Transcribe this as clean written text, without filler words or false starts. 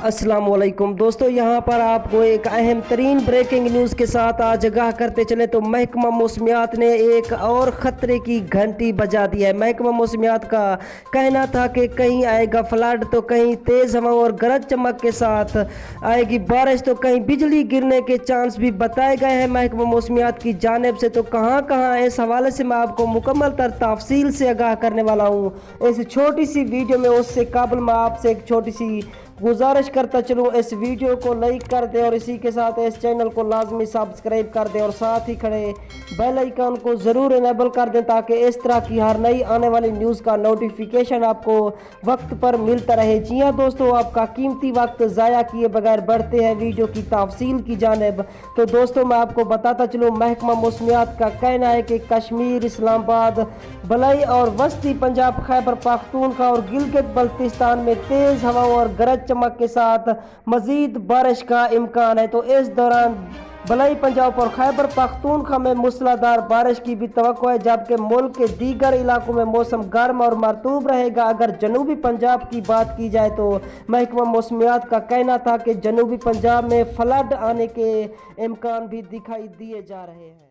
अस्सलाम वालेकुम दोस्तों, यहाँ पर आपको एक अहम तरीन ब्रेकिंग न्यूज़ के साथ आज आगाह करते चले तो महकमा मौसमियात ने एक और ख़तरे की घंटी बजा दी है। महकमा मौसमियात का कहना था कि कहीं आएगा फ्लड तो कहीं तेज़ हवाओं और गरज चमक के साथ आएगी बारिश तो कहीं बिजली गिरने के चांस भी बताए गए हैं महकमा मौसमियात की जानिब से। तो कहाँ कहाँ इस हवाले से मैं आपको मुकम्मल तफसील से आगाह करने वाला हूँ इस छोटी सी वीडियो में। उससे काबल मैं आपसे एक छोटी सी गुजारिश करता चलूँ, इस वीडियो को लाइक कर दें और इसी के साथ इस चैनल को लाजमी सब्सक्राइब कर दें और साथ ही खड़े बेल आइकन को ज़रूर इनेबल कर दें ताकि इस तरह की हर नई आने वाली न्यूज़ का नोटिफिकेशन आपको वक्त पर मिलता रहे। जी हाँ दोस्तों, आपका कीमती वक्त ज़ाया किए बगैर बढ़ते हैं वीडियो की तफसील की जानिब। तो दोस्तों मैं आपको बताता चलूँ, महकमा मौसमियात का कहना है कि कश्मीर, इस्लामाबाद, बलई और वस्ती पंजाब, खैबर पख्तूनख्वा और गिलगित बल्तिस्तान में तेज़ हवाओं और गरज चमक के साथ मजीद बारिश का इम्कान है। तो इस दौरान बलई पंजाब और खैबर पख्तूनख्वा में मूसलाधार बारिश की भी तवक्को है, जबकि मुल्क के दीगर इलाकों में मौसम गर्म और मरतूब रहेगा। अगर जनूबी पंजाब की बात की जाए तो महकमा मौसमियात का कहना था कि जनूबी पंजाब में फ्लड आने के इम्कान भी दिखाई दिए जा रहे हैं।